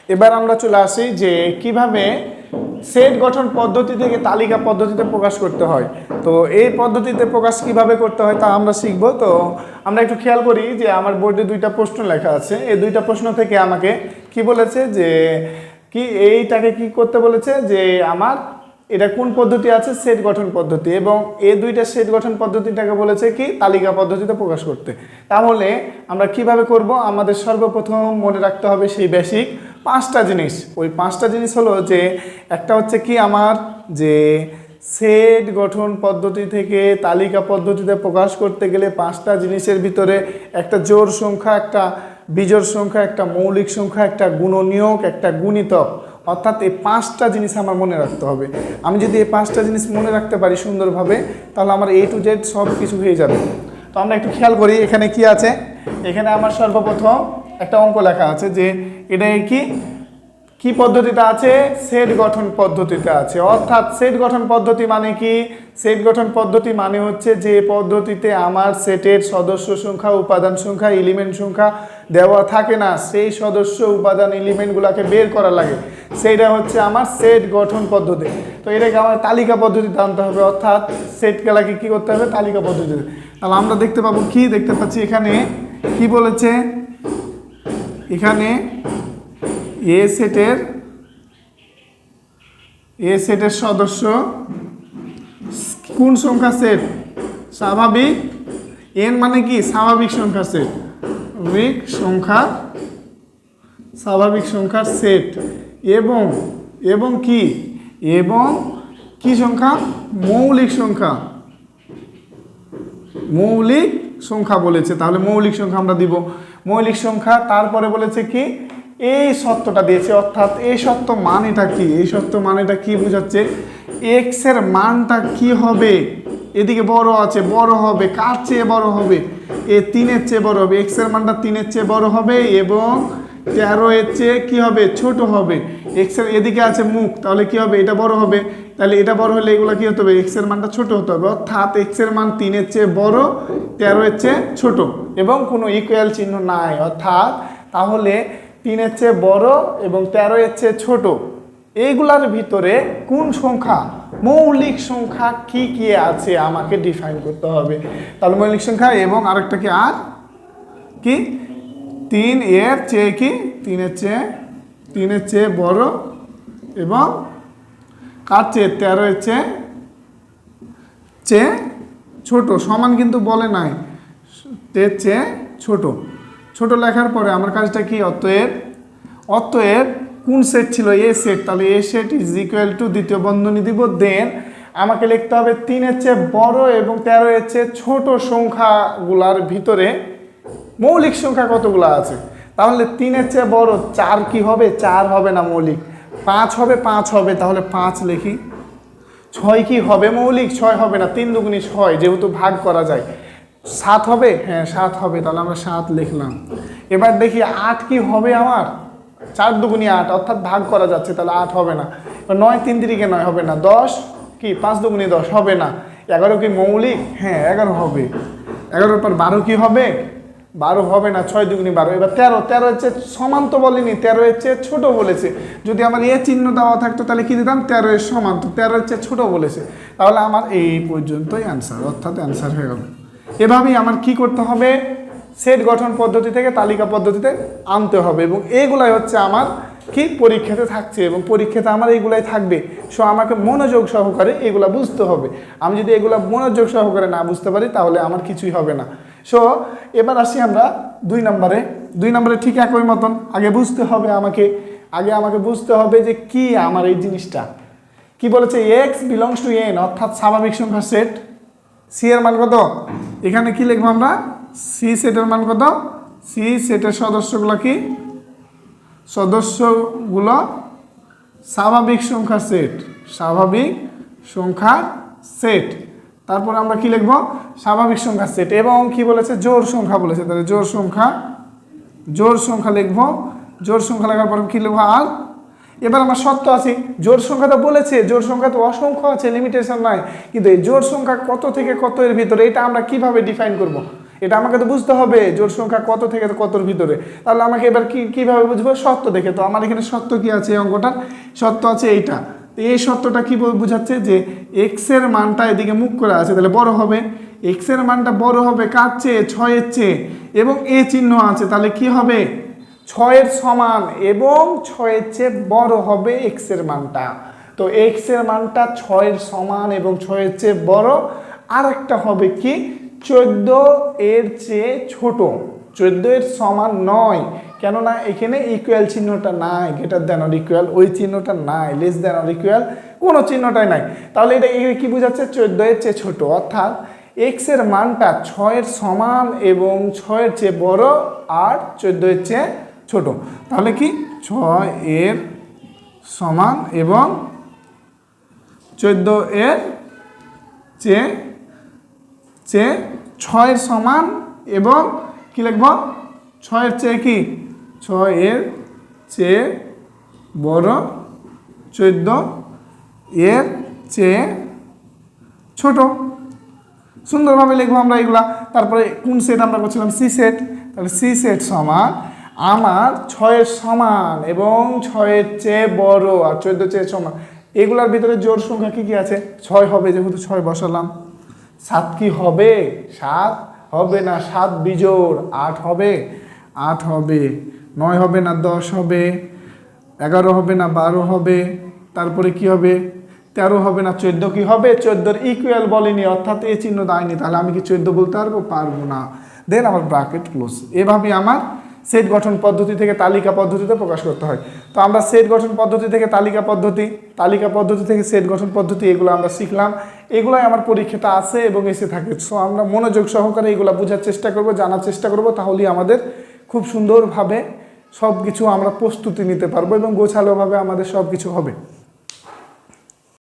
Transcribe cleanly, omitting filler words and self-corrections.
এবার আমরা চলে আসি যে কিভাবে সেট গঠন পদ্ধতি থেকে তালিকা পদ্ধতিতে প্রকাশ করতে হয়। তো এই পদ্ধতিতে প্রকাশ কিভাবে করতে হয় তা আমরা শিখব। তো আমরা একটু খেয়াল করি যে আমার বোর্ডে দুইটা প্রশ্ন লেখা আছে, এই দুইটা প্রশ্ন থেকে আমাকে কি বলেছে যে কি এইটাকে কি করতে বলেছে যে আমার এটা কোন পদ্ধতি আছে, সেট গঠন পদ্ধতি, এবং এই দুইটা সেট গঠন পদ্ধতিটাকে বলেছে কি তালিকা পদ্ধতিতে প্রকাশ করতে। তাহলে আমরা কিভাবে করব, আমাদের সর্বপ্রথম মনে রাখতে হবে সেই বেসিক পাঁচটা জিনিস। ওই পাঁচটা জিনিস হলো যে একটা হচ্ছে কি আমার যে সেট গঠন পদ্ধতি থেকে তালিকা পদ্ধতিতে প্রকাশ করতে গেলে পাঁচটা জিনিসের ভিতরে একটা জোড় সংখ্যা, একটা বিজোড় সংখ্যা, একটা মৌলিক সংখ্যা, একটা গুণনীয়ক, একটা গুণিতক, অর্থাৎ এই পাঁচটা জিনিস আমার মনে রাখতে হবে। আমি যদি এই পাঁচটা জিনিস মনে রাখতে পারি সুন্দরভাবে, তাহলে আমার A to Z সব কিছু হয়ে যাবে। তো আমরা একটু খেয়াল করি এখানে কি আছে। এখানে আমার সর্বপ্রথম একটা অঙ্ক লেখা আছে যে এটা কি পদ্ধতিতে আছে, সেট গঠন পদ্ধতিতে আছে। অর্থাৎ সেট গঠন পদ্ধতি মানে কি, সেট গঠন পদ্ধতি মানে হচ্ছে যে পদ্ধতিতে আমার সেটের সদস্য সংখ্যা, উপাদান সংখ্যা, এলিমেন্ট সংখ্যা দেওয়া থাকে না, সেই সদস্য উপাদান এলিমেন্টগুলোকে বের করা লাগে, সেইটা হচ্ছে আমার সেট গঠন পদ্ধতি। তো এটাকে আমার তালিকা পদ্ধতিতে আনতে হবে, অর্থাৎ সেটগুলোকে কি করতে হবে তালিকা পদ্ধতিতে। তাহলে আমরা দেখতে পাবো কি দেখতে পাচ্ছি এখানে কি বলেছে, এখানে এ সেটের সদস্য কোন সংখ্যা সেট, স্বাভাবিক, এন মানে কি স্বাভাবিক সংখ্যা সেট, স্বাভাবিক সংখ্যার সেট, এবং কি সংখ্যা, মৌলিক সংখ্যা বলেছে। তাহলে মৌলিক সংখ্যা আমরা দিব, মৌলিক সংখ্যা। তারপরে বলেছে কি এই সত্যটা দিয়েছে, অর্থাৎ এই সত্য মানেটা কি, এই সত্য মানেটা কি বোঝাচ্ছে, এক্স এর মানটা কি হবে, এদিকে বড় আছে, বড় হবে, কার চেয়ে বড় হবে, এ 3-এর চেয়ে বড় হবে, এক্স এর মানটা 3-এর চেয়ে বড় হবে এবং 13 এর চেয়ে কি হবে ছোট হবে। এক্স এর এদিকে আছে মুখ, তাহলে কি হবে এটা বড় হবে, তাহলে এটা বড় হলে এগুলো কি হতে হবে, এক্স এর মানটা ছোট হতে হবে। অর্থাৎ এক্স এর মান 3-এর চেয়ে বড়, 13 এর চেয়ে ছোট এবং কোনো ইকুয়াল চিহ্ন নাই। অর্থাৎ তাহলে 3-এর চেয়ে বড় এবং 13 এর চেয়ে ছোট, এইগুলার ভিতরে কোন সংখ্যা, মৌলিক সংখ্যা কি কি আছে আমাকে ডিফাইন করতে হবে। তাহলে মৌলিক সংখ্যা এবং আরেকটা কি আর কি 3 এর চেয়ে কি 3-এর চেয়ে বড় এবং কার চেয়ে 13 এর চেয়ে ছোট, সমান কিন্তু বলে নাই, এর চেয়ে ছোট লেখার পরে আমার কাজটা কি, অতএব কোন সেট ছিল এ সেট, তাহলে এ সেট ইজ ইকুয়াল টু দ্বিতীয় বন্ধনী দিব, দেন আমাকে লিখতে হবে 3-এর চেয়ে বড় এবং 13 এর চেয়ে ছোট সংখ্যাগুলার ভিতরে মৌলিক সংখ্যা কতগুলো আছে। তাহলে 3-এর চেয়ে বড় 4 কি হবে, 4 হবে না মৌলিক, 5 হবে, 5 হবে, তাহলে 5 লিখি। 6 কি হবে মৌলিক, 6 হবে না, 3 দুগুণী 6 যেহেতু ভাগ করা যায়। 7 হবে, হ্যাঁ 7 হবে, তাহলে আমরা 7 লিখলাম। এবার দেখি 8 কি হবে আমার, 4 দুগুণী 8, অর্থাৎ ভাগ করা যাচ্ছে, তাহলে 8 হবে না। 9 3 তিরিকে 9 হবে না, 10 কি 5 দুগুণী 10 হবে না। 11 কি মৌলিক, হ্যাঁ 11 হবে। 11-এর পর 12 কি হবে, 12 হবে না, 6 দুগুণী 12। এবার 13 এর চেয়ে সমান তো বলিনি, 13 এর চেয়ে ছোট বলেছে। যদি আমার এ চিহ্ন দেওয়া থাকতো তাহলে কি দিতাম, 13 এর সমান, তো 13 এর চেয়ে ছোট বলেছে, তাহলে আমার এই পর্যন্তই অ্যান্সার, অর্থাৎ অ্যান্সার হয়ে গেল। এভাবেই আমার কি করতে হবে, সেট গঠন পদ্ধতি থেকে তালিকা পদ্ধতিতে আনতে হবে, এবং এইগুলাই হচ্ছে আমার কি পরীক্ষাতে থাকছে এবং পরীক্ষাতে আমার এইগুলাই থাকবে। সো আমাকে মনোযোগ সহকারে এগুলা বুঝতে হবে। আমি যদি এগুলা মনোযোগ সহকারে না বুঝতে পারি তাহলে আমার কিছুই হবে না। সো এবার আসি আমরা 2 নম্বরে ঠিক একই মতন আগে আমাকে বুঝতে হবে যে কি আমার এই জিনিসটা কি বলেছে, এক্স বিলংস টু এন, অর্থাৎ স্বাভাবিক সংখ্যার সেট। সি এর মান কত, এখানে কি লিখবো আমরা, সি সেটের মান কত, সি সেটের সদস্যগুলো কি, সদস্যগুলো স্বাভাবিক সংখ্যার সেট। তারপর আমরা কি লিখবো, স্বাভাবিক সংখ্যার সেট, এবং কি বলেছে জোড় সংখ্যা বলেছে, তাহলে জোড় সংখ্যা লিখবো। জোড় সংখ্যা লেখার পর কি লিখবো আর। এবার আমার সত্য আছে, জোড় সংখ্যা তো বলেছে, জোড় সংখ্যা তো অসংখ্য আছে, লিমিটেশন নাই, কিন্তু এই জোড় সংখ্যা কত থেকে কত এর ভিতরে এটা আমরা কিভাবে ডিফাইন করব, এটা আমাকে তো বুঝতে হবে জোড় সংখ্যা কত থেকে কতর ভিতরে। তাহলে আমাকে এবার কিভাবে বুঝবো? সত্য দেখে। তো আমার এখানে সত্য কি আছে? এই অঙ্কটার সত্য আছে এইটা। তো এই সত্যটা কি বোঝাচ্ছে? যে এক্স এর মানটা এদিকে মুখ করে আছে, তাহলে বড় হবে। এক্স এর মানটা বড় হবে কার চেয়ে? 6 এর চেয়ে, এবং এ চিহ্ন আছে, তাহলে কি হবে? 6 এর সমান এবং 6 এর চেয়ে বড় হবে এক্স এর মানটা। তো এক্স এর মানটা 6 এর সমান এবং 6 এর চেয়ে বড়। আর একটা হবে কি? 14 এর চেয়ে ছোট। 14 এর সমান নয়, কেননা এখানে ইকুয়াল চিহ্নটা নাই, গ্রেটার দ্যান অর ইকুয়াল ওই চিহ্নটা নাই, লেস দ্যান অর ইকুয়াল কোনো চিহ্নটাই নাই। তাহলে এটা কি বোঝাচ্ছে? 14 এর চেয়ে ছোট, অর্থাৎ এক্স এর মানটা 6 এর সমান এবং 6 এর চেয়ে বড় আর 14 এর চেয়ে ছোট। তাহলে কি 6 এর সমান এবং 14 এর চেয়ে 6 এর সমান এবং কি লিখব? 6 এর চেয়ে কি? 6 এর চেয়ে বড়, 14 এর চেয়ে ছোট। সুন্দরভাবে লিখবো আমরা এগুলা। তারপরে কোন সেট আমরা করছিলাম? C set. তাহলে সি সেট সমান আমার 6 এর সমান এবং 6 এর চেয়ে বড় আর 14 চেয়ে সমান। এগুলার ভিতরে জোড় সংখ্যা কি কি আছে? 6 হবে, যেহেতু 6 বসালাম। 7 কি হবে? 7 হবে না, 7 বিজোড়। 8 হবে, 8 হবে। 9 হবে না, 10 হবে। 11 হবে না, 12 হবে। তারপরে কি হবে? 13 হবে না, 14 কি হবে? 14 ইকুয়াল বলেনি, অর্থাৎ এ চিহ্ন দেয়নি, তাহলে আমি কি 14 বলতে পারবো না। দেন আমার ব্র্যাকেট ক্লোজ। এভাবে আমার সেট গঠন পদ্ধতি থেকে তালিকা পদ্ধতিতে প্রকাশ করতে হয়। তো আমরা সেট গঠন পদ্ধতি থেকে তালিকা পদ্ধতি থেকে সেট গঠন পদ্ধতি, এগুলো আমরা শিখলাম। এগুলোই আমার পরীক্ষাটা আসে এবং এসে থাকে। সো আমরা মনোযোগ সহকারে এগুলো বোঝার চেষ্টা করব, জানার চেষ্টা করব, তাহলেই আমাদের খুব সুন্দরভাবে সব কিছু আমরা প্রস্তুতি নিতে পারবো এবং গোছালোভাবে আমাদের সব কিছু হবে।